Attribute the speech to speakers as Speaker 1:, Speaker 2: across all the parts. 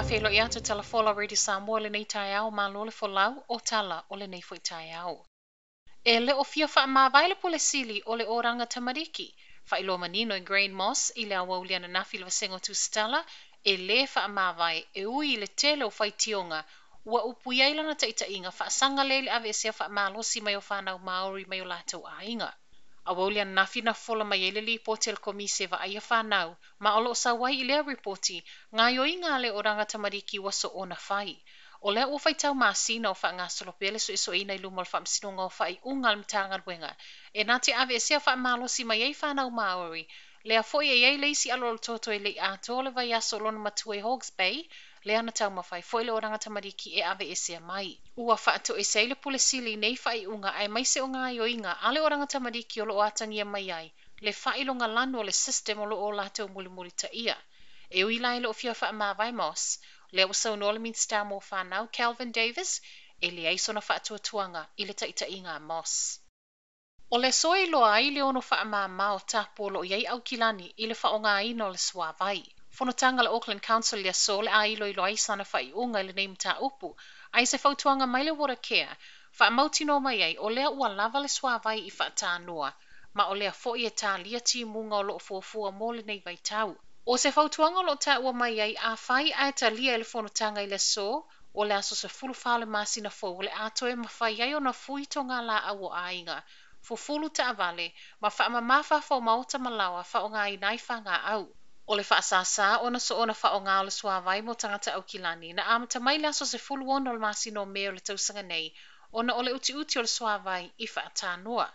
Speaker 1: whelo i atu tala fola ready Samoa le nei tai au malo le folau o tala o le nei foi tai au. E le o fia wha maa vaile pole sili o le oranga tamariki, wha ilo manino i Grain Moss i le awaulia na nafi le vasengo tu stala, e le wha maa vai e ui le tele o whai tionga, ua upu iaila na taita inga wha sanga leile ave sia wha maa losi mai o whanau Maori mai o lātou a inga. Awaulia na nafi na fola mai ele li poti el komise va aia whanau, ma olo sa wai i lea reporti, ngā yo inga le oranga tamariki waso o na whai. O lea ua whaitau maasina o wha ngā solopele so iso ina i lumal wha msinonga o wha i ungal mtangan wenga. E nati ave e sea wha malosi mai ei whanau Maori, lea foi e ei leisi alolo toto e lei ato le vai aso lona matue Hawke's Bay, lea na tau mawhai foi le oranga tamariki e ave e sea mai. Ua wha ato e seile pule sili nei wha i unga ai maise o ngā yo inga ale oranga tamariki o lo atangia mai ai, le wha ilonga lanu o le system o lo o lātou muli ta ia. E ui lai le o fia wha mawai Moss, le usau nole min star mo whanau Calvin Davis, e le aiso na whaatua tuanga i le taita inga Moss. O le soe loa ai le ono wha maa o tapo lo iei au kilani i le wha o ngā ino le suavai. Whanotanga le Auckland Council le so le a ilo ilo aisa na wha i unga le neim ta upu, ai se whautuanga mai le water care, wha mautino mai ai o lea ua lava le suavai i wha tā noa, ma o lea fo i e tā lia ti munga o lo fuafua mo le nei vai tau. O se whautuanga lo ta ua mai ai a whai a ta lia ele whanotanga i le so, o le aso se fulu whale masina fo, o le ato e mawhai ai o na fuito ngā la awa a inga, fo fulu ta avale, ma wha ma mawha fo maota malawa wha o ngā i nai wha ngā au. O le wha sasa ona so ona wha o ngā o le suavai mo tangata au kilani, na amata mai le aso se fulu ona o le masino me o le tausanga nei, ona o le uti uti o le suavai i wha tā noa.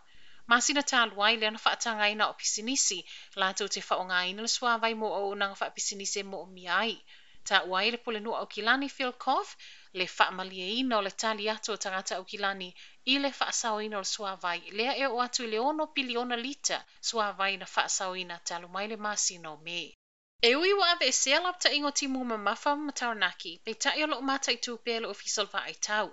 Speaker 1: Masina tā luai le ana whaatanga ina o pisinisi, lātou te whaonga ina le suavai mo o unanga wha pisinisi mo o miai. Tā uai le pole nua au kilani Phil Koff, le whaamalia ina o le tali ato o tangata au kilani, i le whaasao ina o le suavai, lea e o atu le ono piliona lita suavai na whaasao ina talu mai le masino me. E ui wa ave e sea lapta ingo timu mamafa mataranaki, pe tai o lo matai tupe le official va ai tau.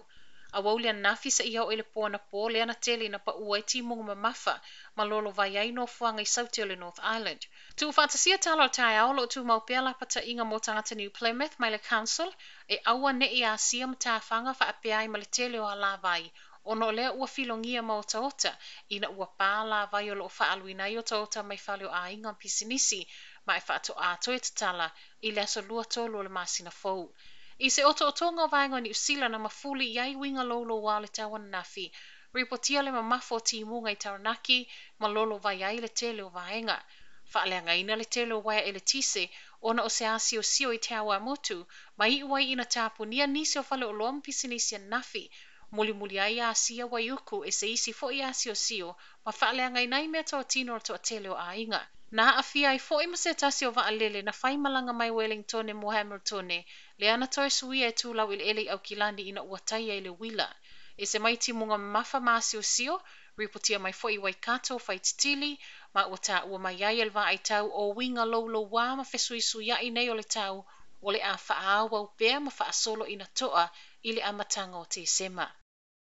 Speaker 1: A waulia nafi sa iau ele poa na po le ana tele na pa ua ti munga mamafa ma lolo vai ai no fuanga i sauti o le North Island. Tu fantasia talo tai au lo tu mau pea lapata inga mo tangata New Plymouth mai le council e aua ne i a sia mta fanga fa apea ai ma le tele o ala vai. Ono lea ua filongia ma o taota ina ua pā la vai o lo fa aluina i o taota mai falio a inga pisinisi ma e fa to a toe tatala i le aso lua tolu o le masina fou. I se oto tonga vaenga ni usila na mafuli iai winga lolo wa le tawan nafi. Ripotia le mamafo ti munga i Taranaki, ma lolo vai ai le tele o vaenga. Whaaleanga ina le tele o waia ele tise, ona o se asi o sio i te awa motu, ma i uai ina tapu nia nisi o fale o loam pisinisia nafi. Muli muli ai a sia wai uku e se isi fo i asi o sio, ma whaaleanga ina i mea toa tino o toa tele o a inga. Na afia i fo i masetasi o vaalele na whai malanga mai Wellington e mo Hamilton le ana toi suia e tūlau il ele au kilani ina uatai e le wila. E se mai ti munga mafa maasi o sio, ripotia mai fo i Waikato whai titili, ma uata ua mai ai elva ai tau o winga lolo wā ma fesui suia i nei o le tau, o le a whaawa upea ma wha solo ina toa i le amatanga o te sema.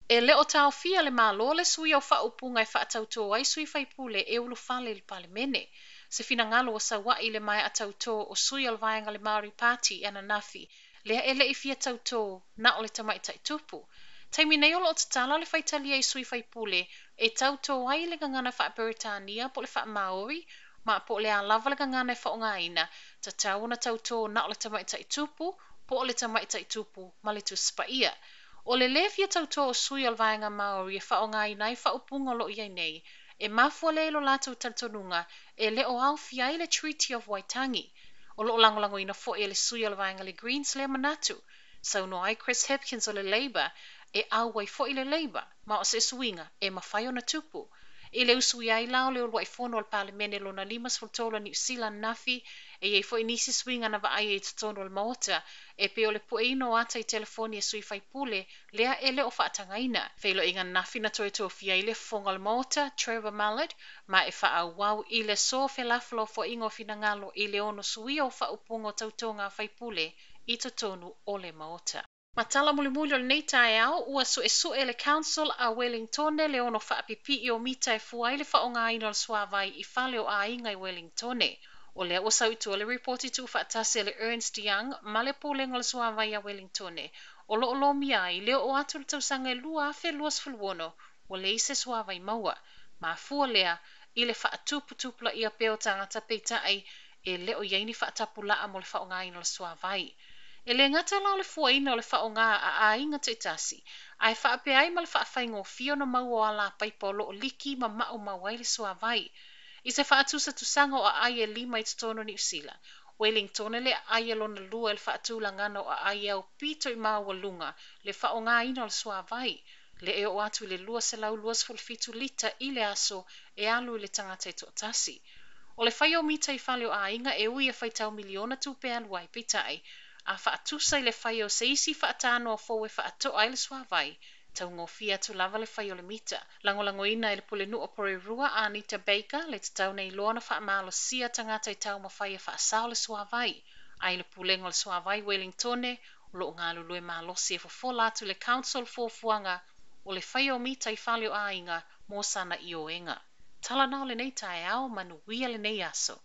Speaker 1: E le o tau fia le malo le sui au wha upunga e wha tau tō ai sui whai pule e ulu whale le palemene. Se fina ngalo o sa wa i le mai a tau tō o sui al vaenga le Maori Party ana nafi, lea ele i fia tau tō na o le tamai tai tupu. Taimi nei o lo tatala le whai talia i sui whai pule e tau tō ai le gangana wha Beritania po le wha Maori, ma po le a lava le gangana e wha o ngaina, ta tau na tau tō na o le tamai tai tupu, po o le tamai tai tupu ma le tu spaia. O le lefia tau tō o sui al vaenga Maori e wha o ngaina i wha upunga lo iai nei, e mafua le lo lātou tantonunga e le o alfia i le Treaty of Waitangi. O lo langolango ina fo e le sui al vaenga le Greens le manatu. Sau no ai Chris Hipkins o le Labour e au wai fo i le Labour, ma o se suinga e mawhai o na tupu. E le usui ai lao le o luai fono al palemene lo na limas fultola New Zealand nafi e ei fo inisi swinga na vaai e tatono al maota e pe o le pueino ata i telefoni e sui fai pule lea ele o whaatangaina. Feilo inga nafi na toi tō fia i le fonga al maota, Trevor Mallard, ma e wha au wau i le so felafalo fo ingo fina ngalo i le ono sui o wha upungo tautonga fai pule i totonu o le maota. Matala mulimuli o le nei tae au, ua su e le council a Wellingtone le ono whaapipi i o mita e fuai le whaonga ina o suavai i whale o a inga i Wellingtone. O lea ua sau i tua le reporti tu whaatasi le Ernst Young ma le pōlenga le suawai a Wellingtone. O lo lo mia i leo o atu le tausanga e lua afe luas fulwono o le ise suawai maua. Ma fua lea i le whaatuputupula ia peo tangata peitai e leo iaini whaatapulaa mo le whaongaina le suawai. E le ngata lao le fuaina o le whaonga a inga te tasi, ai whaapea ai ma le whaafai fio na maua ala paipa o loo liki ma mao mawai le suawai. I se whaatusa tusanga o a ai e lima i tutono ni usila. Wellington le ai e lona lua le whaatula ngana o a ai au pito i maua lunga le whaonga ina le suawai. Le e o atu le lua se lau luas fulfitu lita i le aso e alu le tangata i tasi. O le whai o mita i whale o a inga e ui e whaitau miliona tupe aluai pitai. A whaatusa i le whai o se isi whaatano o fōwe whaato ai le suawai. Tau ngofia tu lava le whai o le mita. Langolango ina i le pule nu o pore rua a Anita Baker le tatau nei loana whaamalo sia tangata i tau mawhai e whaasao le suawai. Ai le pulengo le suawai Wellingtone o lo ngā lulue malosi e fofola atu le council fōfuanga o le whai o mita i whale o a inga mō sana i o enga. Tala nao le nei tae ao manu wia le nei aso.